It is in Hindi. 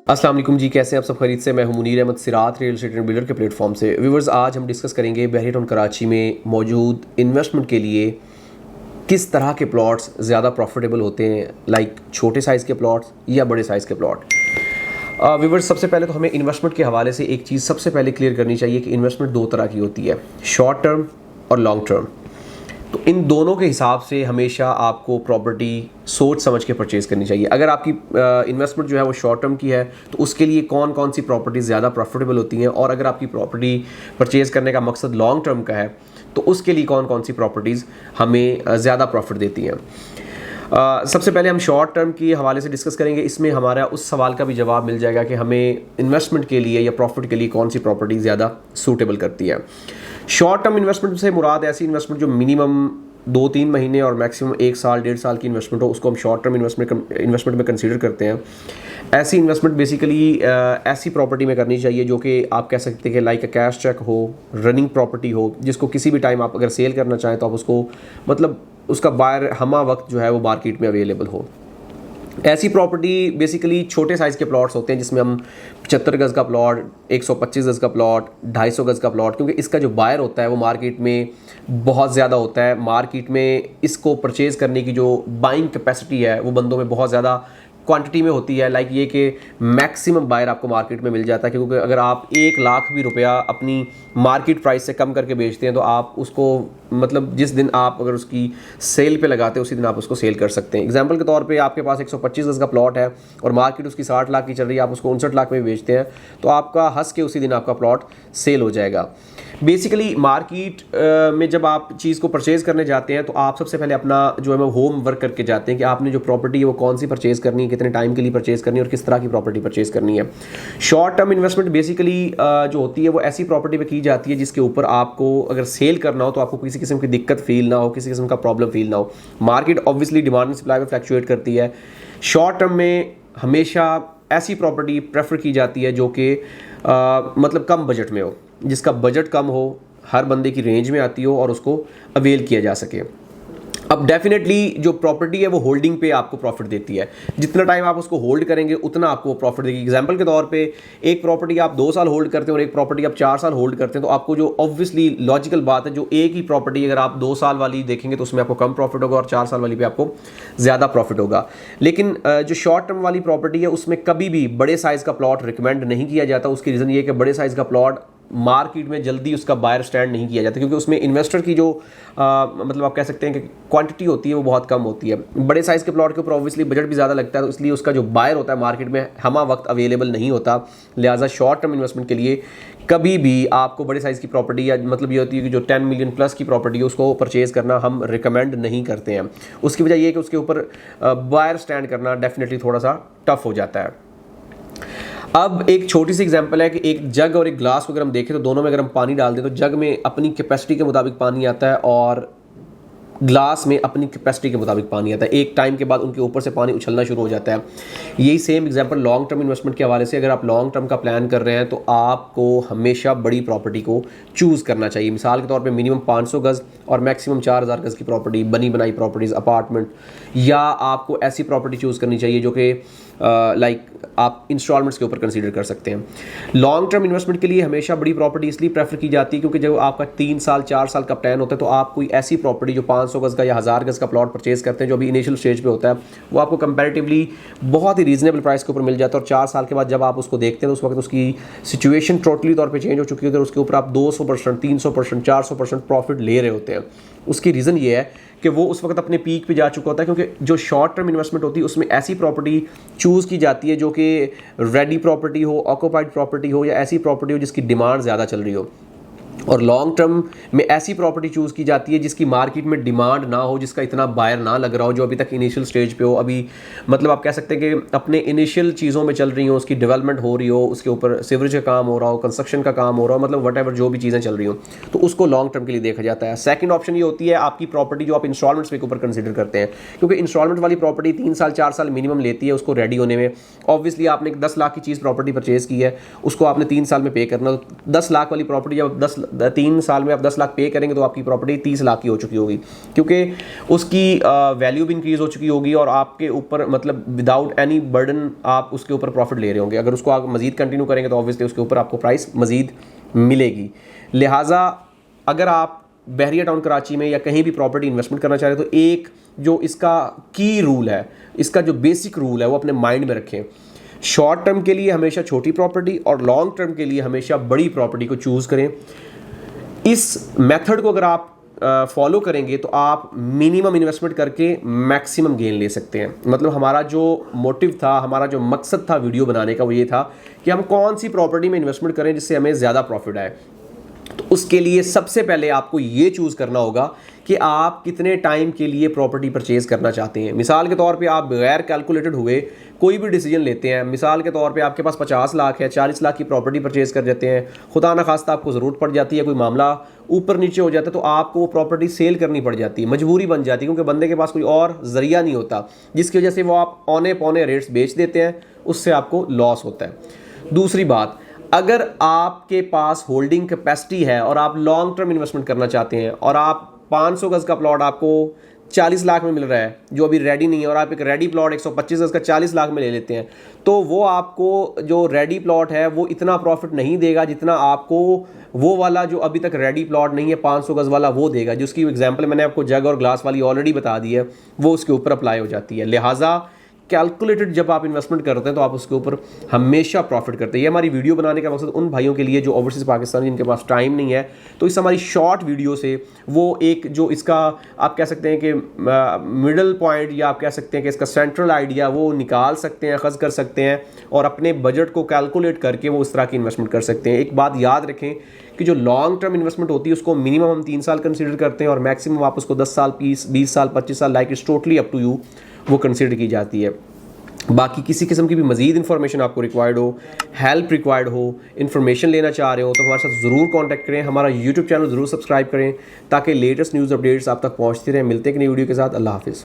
अस्सलाम वालेकुम जी, कैसे हैं आप सब? खरीद से मैं हूं मुनीर अहमद सिरात रियल एस्टेट एंड बिल्डर के प्लेटफॉर्म से। व्यूवर्स, आज हम डिस्कस करेंगे बहरी टाउन कराची में मौजूद इन्वेस्टमेंट के लिए किस तरह के प्लॉट्स ज़्यादा प्रॉफिटेबल होते हैं, लाइक छोटे साइज़ के प्लॉट्स या बड़े साइज़ के प्लॉट। व्यूवर्स, सबसे पहले तो हमें इन्वेस्टमेंट के हवाले से एक चीज़ सबसे पहले क्लियर करनी चाहिए कि इन्वेस्टमेंट दो तरह की होती है, शॉर्ट टर्म और लॉन्ग टर्म। तो इन दोनों के हिसाब से हमेशा आपको प्रॉपर्टी सोच समझ के परचेज़ करनी चाहिए। अगर आपकी इन्वेस्टमेंट जो है वो शॉर्ट टर्म की है तो उसके लिए कौन कौन सी प्रॉपर्टीज़ ज़्यादा प्रॉफिटेबल होती हैं, और अगर आपकी प्रॉपर्टी परचेज़ करने का मकसद लॉन्ग टर्म का है तो उसके लिए कौन कौन सी प्रॉपर्टीज़ हमें ज़्यादा प्रॉफिट देती हैं। सबसे पहले हम शॉर्ट टर्म के हवाले से डिस्कस करेंगे। इसमें हमारा उस सवाल का भी जवाब मिल जाएगा कि हमें इन्वेस्टमेंट के लिए या प्रॉफिट के लिए कौन सी प्रॉपर्टी ज़्यादा सूटेबल करती है। शॉर्ट टर्म इन्वेस्टमेंट से मुराद ऐसी इन्वेस्टमेंट जो मिनिमम 2-3 महीने और मैक्सिमम 1 साल 1.5 साल की इन्वेस्टमेंट हो, उसको हम शॉर्ट टर्म इन्वेस्टमेंट में कंसीडर करते हैं। ऐसी इन्वेस्टमेंट बेसिकली ऐसी प्रॉपर्टी में करनी चाहिए जो कि आप कह सकते हैं कि लाइक अ कैश चेक हो, रनिंग प्रॉपर्टी हो, जिसको किसी भी टाइम आप अगर सेल करना चाहें तो आप उसको मतलब उसका बायर हमा वक्त जो है वो मार्केट में अवेलेबल हो। ऐसी प्रॉपर्टी बेसिकली छोटे साइज़ के प्लॉट्स होते हैं जिसमें हम 75 गज़ का प्लॉट, 125 गज़ का प्लॉट, 250 गज़ का प्लॉट, क्योंकि इसका जो बायर होता है वो मार्केट में बहुत ज़्यादा होता है। मार्केट में इसको परचेज़ करने की जो बाइंग कैपेसिटी है वो बंदों में बहुत ज़्यादा क्वांटिटी में होती है। लाइक ये कि मैक्सिमम बायर आपको मार्केट में मिल जाता है, क्योंकि अगर आप 1 लाख भी रुपया अपनी मार्केट प्राइस से कम करके बेचते हैं तो आप उसको मतलब जिस दिन आप अगर उसकी सेल पे लगाते हैं उसी दिन आप उसको सेल कर सकते हैं। एग्जांपल के तौर पे आपके पास 125 गज़ का प्लॉट है और मार्केट उसकी 60 लाख की चल रही है, आप उसको 59 लाख में बेचते हैं तो आपका हंस के उसी दिन आपका प्लॉट सेल हो जाएगा। बेसिकली मार्केट में जब आप चीज़ को परचेज़ करने जाते हैं तो आप सबसे पहले अपना जो है वो होम वर्क करके जाते हैं कि आपने जो प्रॉपर्टी है वो कौन सी परचेज़ करनी है, कितने टाइम के लिए परचेज़ करनी है और किस तरह की प्रॉपर्टी परचेज़ करनी है। शॉर्ट टर्म इन्वेस्टमेंट बेसिकली जो होती है वो ऐसी प्रॉपर्टी पे की जाती है जिसके ऊपर आपको अगर सेल करना हो तो आपको किसी किस्म की दिक्कत फील ना हो, किसी किस्म का प्रॉब्लम फील ना हो। Market obviously demand and supply में फ्लक्चुएट करती है। शॉर्ट टर्म में हमेशा ऐसी प्रॉपर्टी प्रेफर की जाती है जो कि मतलब कम बजट में हो, जिसका बजट कम हो, हर बंदे की रेंज में आती हो और उसको अवेल किया जा सके। अब डेफिनेटली जो प्रॉपर्टी है वो होल्डिंग पे आपको प्रॉफिट देती है। जितना टाइम आप उसको होल्ड करेंगे उतना आपको प्रॉफिट देगी। एग्जांपल के तौर पे एक प्रॉपर्टी आप 2 साल होल्ड करते हैं और एक प्रॉपर्टी आप 4 साल होल्ड करते हैं तो आपको जो ऑब्वियसली लॉजिकल बात है, जो एक ही प्रॉपर्टी अगर आप 2 साल वाली देखेंगे तो उसमें आपको कम प्रॉफिट होगा और 4 साल वाली पे आपको ज़्यादा प्रॉफिट होगा। लेकिन जो शॉर्ट टर्म वाली प्रॉपर्टी है उसमें कभी भी बड़े साइज़ का प्लॉट रिकमेंड नहीं किया जाता। उसकी रीज़न ये है कि बड़े साइज़ का प्लॉट मार्केट में जल्दी उसका बायर स्टैंड नहीं किया जाता, क्योंकि उसमें इन्वेस्टर की जो मतलब आप कह सकते हैं कि क्वांटिटी होती है वो बहुत कम होती है। बड़े साइज़ के प्लॉट के ऊपर ऑब्वियसली बजट भी ज़्यादा लगता है तो इसलिए उसका जो बायर होता है मार्केट में हमा वक्त अवेलेबल नहीं होता। लिहाजा शॉर्ट टर्म इन्वेस्टमेंट के लिए कभी भी आपको बड़े साइज़ की प्रॉपर्टी या मतलब ये होती है कि जो 10 मिलियन प्लस की प्रॉपर्टी है उसको परचेज़ करना हम रिकमेंड नहीं करते हैं। उसकी वजह ये है कि उसके ऊपर बायर स्टैंड करना डेफिनेटली थोड़ा सा टफ हो जाता है। अब एक छोटी सी एग्जांपल है कि एक जग और एक ग्लास को अगर हम देखें तो दोनों में अगर हम पानी डाल दें तो जग में अपनी कैपेसिटी के मुताबिक पानी आता है और ग्लास में अपनी कैपेसिटी के मुताबिक पानी आता है। एक टाइम के बाद उनके ऊपर से पानी उछलना शुरू हो जाता है। यही same example long term investment के हवाले से, अगर आप लॉन्ग टर्म का प्लान कर रहे हैं तो आपको हमेशा बड़ी प्रॉपर्टी को चूज़ करना चाहिए। मिसाल के तौर पे मिनिमम 500 गज़ और मैक्सिमम 4000 गज़ की प्रॉपर्टी, बनी बनाई प्रॉपर्टीज़, अपार्टमेंट, या आपको ऐसी प्रॉपर्टी चूज़ करनी चाहिए जो कि लाइक आप इंस्टॉलमेंट्स के ऊपर कंसीडर कर सकते हैं। लॉन्ग टर्म इन्वेस्टमेंट के लिए हमेशा बड़ी प्रॉपर्टी इसलिए प्रेफर की जाती है क्योंकि जब आपका 3 साल 4 साल का प्लान होता है तो आप कोई ऐसी प्रॉपर्टी जो 500 गज़ का या 1000 गज़ का प्लॉट परचेज करते हैं जो अभी इनिशियल स्टेज पे होता है वो आपको कंपैरेटिवली बहुत ही रीजनेबल प्राइस के ऊपर मिल जाता है। और 4 साल के बाद जब आप उसको देखते हैं तो उस वक्त उसकी सिचुएशन टोटली तौर पर चेंज हो चुकी होती है और उसके ऊपर आप 200%, 300%, 400% प्रॉफिट ले रहे होते हैं। उसकी रीज़न ये है कि वो उस वक्त अपने पीक पे जा चुका होता है, क्योंकि जो शॉर्ट टर्म इन्वेस्टमेंट होती है उसमें ऐसी प्रॉपर्टी चूज़ की जाती है जो कि रेडी प्रॉपर्टी हो, ऑक्यूपाइड प्रॉपर्टी हो या ऐसी प्रॉपर्टी हो जिसकी डिमांड ज़्यादा चल रही हो। और लॉन्ग टर्म में ऐसी प्रॉपर्टी चूज़ की जाती है जिसकी मार्केट में डिमांड ना हो, जिसका इतना बायर ना लग रहा हो, जो अभी तक इनिशियल स्टेज पे हो, अभी मतलब आप कह सकते हैं कि अपने इनिशियल चीज़ों में चल रही हो, उसकी डेवलपमेंट हो रही हो, उसके ऊपर सीवरेज का काम हो रहा हो, कंस्ट्रक्शन का काम हो रहा हो, मतलब वट जो भी चीज़ें चल रही हो तो उसको लॉन्ग टर्म के लिए देखा जाता है। सेकंड ऑप्शन ये होती है आपकी प्रॉपर्टी जो आप इंस्टॉलमेंट्स के ऊपर कंसिडर करते हैं, क्योंकि इंस्टॉलमेंट वाली प्रॉपर्टी 3 साल 4 साल मिनिमम लेती है उसको रेडी होने में। ऑब्वियसली आपने 10 लाख की चीज़ प्रॉपर्टी परचेज की है, उसको आपने 3 साल में पे करना। 10 लाख वाली प्रॉपर्टी जब 3 साल में आप 10 लाख पे करेंगे तो आपकी प्रॉपर्टी 30 लाख की हो चुकी होगी, क्योंकि उसकी वैल्यू भी इंक्रीज़ हो चुकी होगी और आपके ऊपर मतलब विदाउट एनी बर्डन आप उसके ऊपर प्रॉफिट ले रहे होंगे। अगर उसको आप मज़ीद कंटिन्यू करेंगे तो ऑब्वियसली उसके ऊपर आपको प्राइस मज़ीद मिलेगी। लिहाजा अगर आप बहरिया टाउन कराची में या कहीं भी प्रॉपर्टी इन्वेस्टमेंट करना चाह रहे हैं तो एक जो इसका की रूल है, इसका जो बेसिक रूल है वो अपने माइंड में रखें। शॉर्ट टर्म के लिए हमेशा छोटी प्रॉपर्टी और लॉन्ग टर्म के लिए हमेशा बड़ी प्रॉपर्टी को चूज़ करें। इस मेथड को अगर आप फॉलो करेंगे तो आप मिनिमम इन्वेस्टमेंट करके मैक्सिमम गेन ले सकते हैं। मतलब हमारा जो मोटिव था, हमारा जो मकसद था वीडियो बनाने का वो ये था कि हम कौन सी प्रॉपर्टी में इन्वेस्टमेंट करें जिससे हमें ज़्यादा प्रॉफिट आए। तो उसके लिए सबसे पहले आपको ये चूज़ करना होगा कि आप कितने टाइम के लिए प्रॉपर्टी परचेज़ करना चाहते हैं। मिसाल के तौर पे आप बगैर कैलकुलेटेड हुए कोई भी डिसीजन लेते हैं, मिसाल के तौर पे आपके पास 50 लाख है, 40 लाख की प्रॉपर्टी परचेज़ कर देते हैं, खुदा न खास्ता आपको ज़रूरत पड़ जाती है, कोई मामला ऊपर नीचे हो जाता है तो आपको वो प्रॉपर्टी सेल करनी पड़ जाती है, मजबूरी बन जाती है, क्योंकि बंदे के पास कोई और ज़रिया नहीं होता, जिसकी वजह से वो आप औने पौने रेट्स बेच देते हैं, उससे आपको लॉस होता है। दूसरी बात, अगर आपके पास होल्डिंग कैपेसिटी है और आप लॉन्ग टर्म इन्वेस्टमेंट करना चाहते हैं और आप 500 गज़ का प्लॉट आपको 40 लाख में मिल रहा है जो अभी रेडी नहीं है, और आप एक रेडी प्लॉट 125 गज़ का 40 लाख में ले लेते हैं, तो वो आपको जो रेडी प्लॉट है वो इतना प्रॉफिट नहीं देगा जितना आपको वो वाला जो अभी तक रेडी प्लॉट नहीं है 500 गज़ वाला वो देगा, जिसकी एग्जांपल मैंने आपको जग और ग्लास वाली ऑलरेडी बता दी है, वो उसके ऊपर अप्लाई हो जाती है। लिहाजा कैलकुलेटेड जब आप इन्वेस्टमेंट करते हैं तो आप उसके ऊपर हमेशा प्रॉफिट करते हैं। ये हमारी वीडियो बनाने का मकसद उन भाइयों के लिए जो ओवरसीज़ पाकिस्तान जिनके पास टाइम नहीं है, तो इस हमारी शॉर्ट वीडियो से वो एक जो इसका आप कह सकते हैं कि मिडल पॉइंट या आप कह सकते हैं कि इसका सेंट्रल आइडिया वो निकाल सकते हैं, खर्च कर सकते हैं और अपने बजट को कैलकुलेट करके वो उस तरह की इन्वेस्टमेंट कर सकते हैं। एक बात याद रखें कि जो लॉन्ग टर्म इन्वेस्टमेंट होती है उसको मिनिमम हम 3 साल कंसीडर करते हैं और मैक्सिमम आप उसको 10 साल 20 साल 25 साल, like it's totally up to you, वो कंसीडर की जाती है। बाकी किसी किस्म की भी मज़ीद इन्फॉर्मेशन आपको रिक्वायर्ड हो, हेल्प रिक्वायर्ड हो, इन्फॉर्मेशन लेना चाह रहे हो तो हमारे साथ ज़रूर कांटेक्ट करें। हमारा यूट्यूब चैनल ज़रूर सब्सक्राइब करें ताकि लेटेस्ट न्यूज़ अपडेट्स आप तक पहुंचती रहें। मिलते हैं एक नई वीडियो के साथ। अल्लाह हाफिज़।